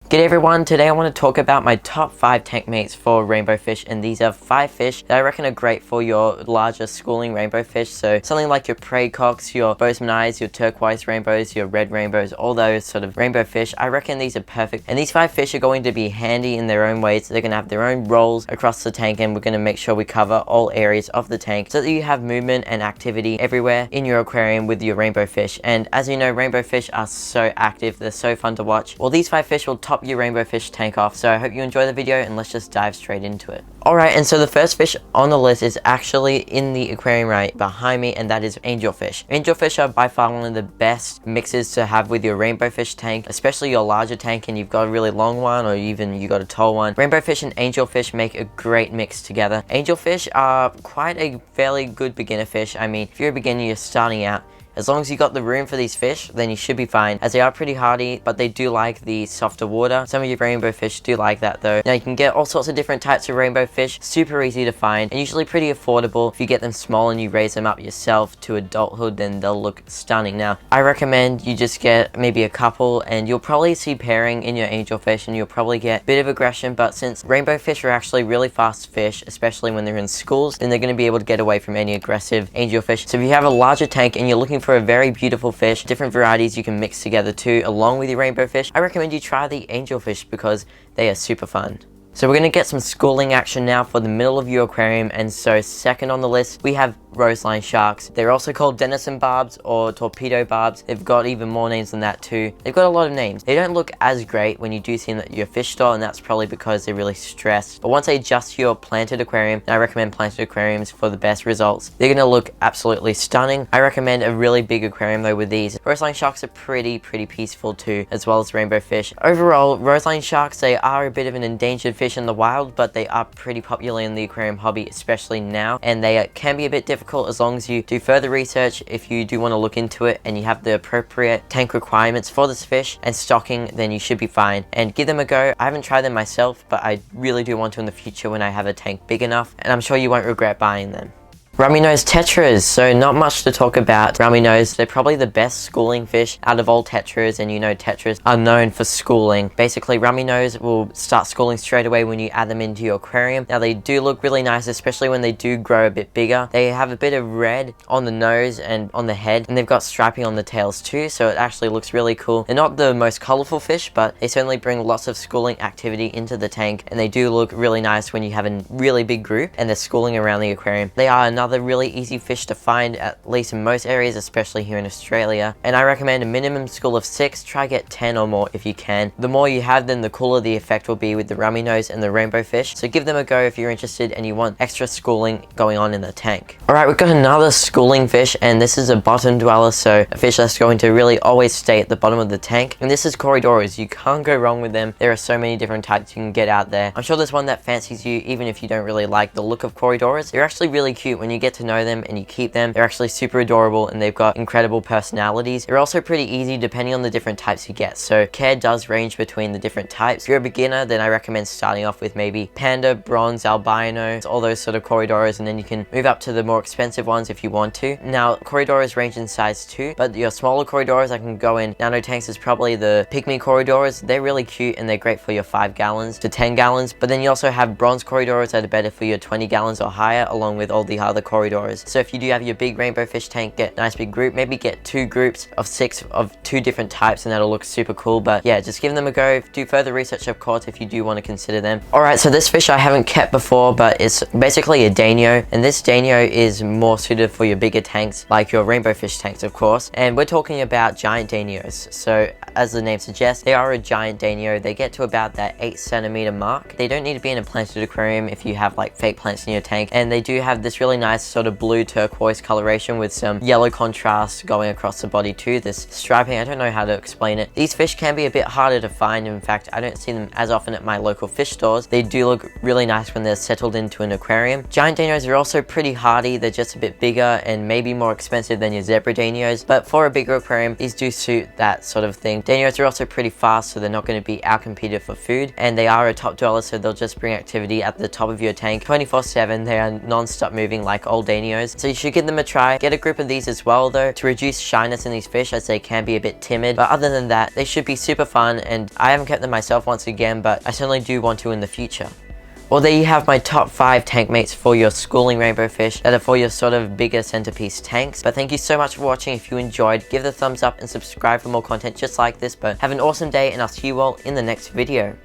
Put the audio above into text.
G'day everyone, today I want to talk about my top 5 tank mates for rainbow fish, and these are 5 fish that I reckon are great for your larger schooling rainbow fish. So something like your prey cocks, your Boesmanis, your turquoise rainbows, your red rainbows, all those sort of rainbow fish. I reckon these are perfect, and these 5 fish are going to be handy in their own ways. They're going to have their own roles across the tank, and we're going to make sure we cover all areas of the tank so that you have movement and activity everywhere in your aquarium with your rainbow fish. And as you know, rainbow fish are so active, they're so fun to watch. Well, these 5 fish will top your rainbow fish tank off, so I hope you enjoy the video, and let's just dive straight into it. Alright, and so the first fish on the list is actually in the aquarium right behind me, and that is angelfish. Angelfish are by far one of the best mixes to have with your rainbow fish tank, especially your larger tank and you've got a really long one, or even you got a tall one. Rainbow fish and angelfish make a great mix together. Angelfish are quite a fairly good beginner fish. I mean, if you're a beginner, you're starting out, as long as you got the room for these fish, then you should be fine, as they are pretty hardy, but they do like the softer water. Some of your rainbow fish do like that though. Now you can get all sorts of different types of rainbow fish, super easy to find, and usually pretty affordable. If you get them small and you raise them up yourself to adulthood, then they'll look stunning. Now, I recommend you just get maybe a couple, and you'll probably see pairing in your angelfish, and you'll probably get a bit of aggression, but since rainbow fish are actually really fast fish, especially when they're in schools, then they're going to be able to get away from any aggressive angelfish. So if you have a larger tank and you're looking for a very beautiful fish, different varieties you can mix together too along with your rainbow fish, I recommend you try the angelfish because they are super fun. So we're going to get some schooling action now for the middle of your aquarium, and so second on the list we have Roseline sharks. They're also called Denison barbs or torpedo barbs. They've got even more names than that too. They've got a lot of names. They don't look as great when you do see them at your fish store, and that's probably because they're really stressed. But once they adjust to your planted aquarium, and I recommend planted aquariums for the best results, they're going to look absolutely stunning. I recommend a really big aquarium though with these. Roseline sharks are pretty peaceful too, as well as rainbow fish. Overall, Roseline sharks, they are a bit of an endangered fish in the wild, but they are pretty popular in the aquarium hobby, especially now, and they can be a bit difficult as long as you do further research. If you do want to look into it and you have the appropriate tank requirements for this fish and stocking, then you should be fine, and give them a go. I haven't tried them myself, but I really do want to in the future when I have a tank big enough, and I'm sure you won't regret buying them. Rummynose Tetras, so not much to talk about. Rummynose, they're probably the best schooling fish out of all tetras, and you know tetras are known for schooling. Basically, Rummynose will start schooling straight away when you add them into your aquarium. Now they do look really nice, especially when they do grow a bit bigger. They have a bit of red on the nose and on the head, and they've got striping on the tails too, so it actually looks really cool. They're not the most colorful fish, but they certainly bring lots of schooling activity into the tank, and they do look really nice when you have a really big group and they're schooling around the aquarium. They are another really easy fish to find, at least in most areas, especially here in Australia, and I recommend a minimum school of 6. Try get 10 or more if you can. The more you have them, the cooler the effect will be with the Rummynose and the rainbow fish, so give them a go if you're interested and you want extra schooling going on in the tank. Alright, we've got another schooling fish, and this is a bottom dweller, so a fish that's going to really always stay at the bottom of the tank, and this is Corydoras. You can't go wrong with them. There are so many different types you can get out there. I'm sure there's one that fancies you even if you don't really like the look of Corydoras. They're actually really cute when you get to know them and you keep them. They're actually super adorable, and they've got incredible personalities. They're also pretty easy depending on the different types you get, so care does range between the different types. If you're a beginner, then I recommend starting off with maybe panda, bronze, albino, all those sort of Corydoras, and then you can move up to the more expensive ones if you want to. Now, Corydoras range in size too, but your smaller Corydoras I can go in nano tanks is probably the pygmy Corydoras. They're really cute and they're great for your 5 gallons to 10 gallons, but then you also have bronze Corydoras that are better for your 20 gallons or higher, along with all the other Corydoras. So if you do have your big rainbow fish tank, get a nice big group, maybe get 2 groups of 6 of 2 different types, and that'll look super cool. But yeah, just give them a go. Do further research, of course, if you do want to consider them. Alright, so this fish I haven't kept before, but it's basically a Danio, and this Danio is more suited for your bigger tanks, like your rainbow fish tanks, of course, and we're talking about giant Danios. So as the name suggests, they are a giant Danio. They get to about that 8 centimeter mark. They don't need to be in a planted aquarium if you have like fake plants in your tank, and they do have this really nice sort of blue turquoise coloration with some yellow contrast going across the body too. This striping, I don't know how to explain it. These fish can be a bit harder to find. In fact, I don't see them as often at my local fish stores. They do look really nice when they're settled into an aquarium. Giant Danios are also pretty hardy. They're just a bit bigger and maybe more expensive than your zebra Danios, but for a bigger aquarium, these do suit that sort of thing. Danios are also pretty fast, so they're not going to be outcompeted for food, and they are a top dweller, so they'll just bring activity at the top of your tank 24/7. They are non-stop moving like like old Danios. So you should give them a try. Get a group of these as well though, to reduce shyness in these fish as they can be a bit timid. But other than that, they should be super fun, and I haven't kept them myself once again, but I certainly do want to in the future. Well, there you have my top 5 tank mates for your schooling rainbow fish that are for your sort of bigger centerpiece tanks. But thank you so much for watching. If you enjoyed, give it a thumbs up and subscribe for more content just like this. But have an awesome day, and I'll see you all in the next video.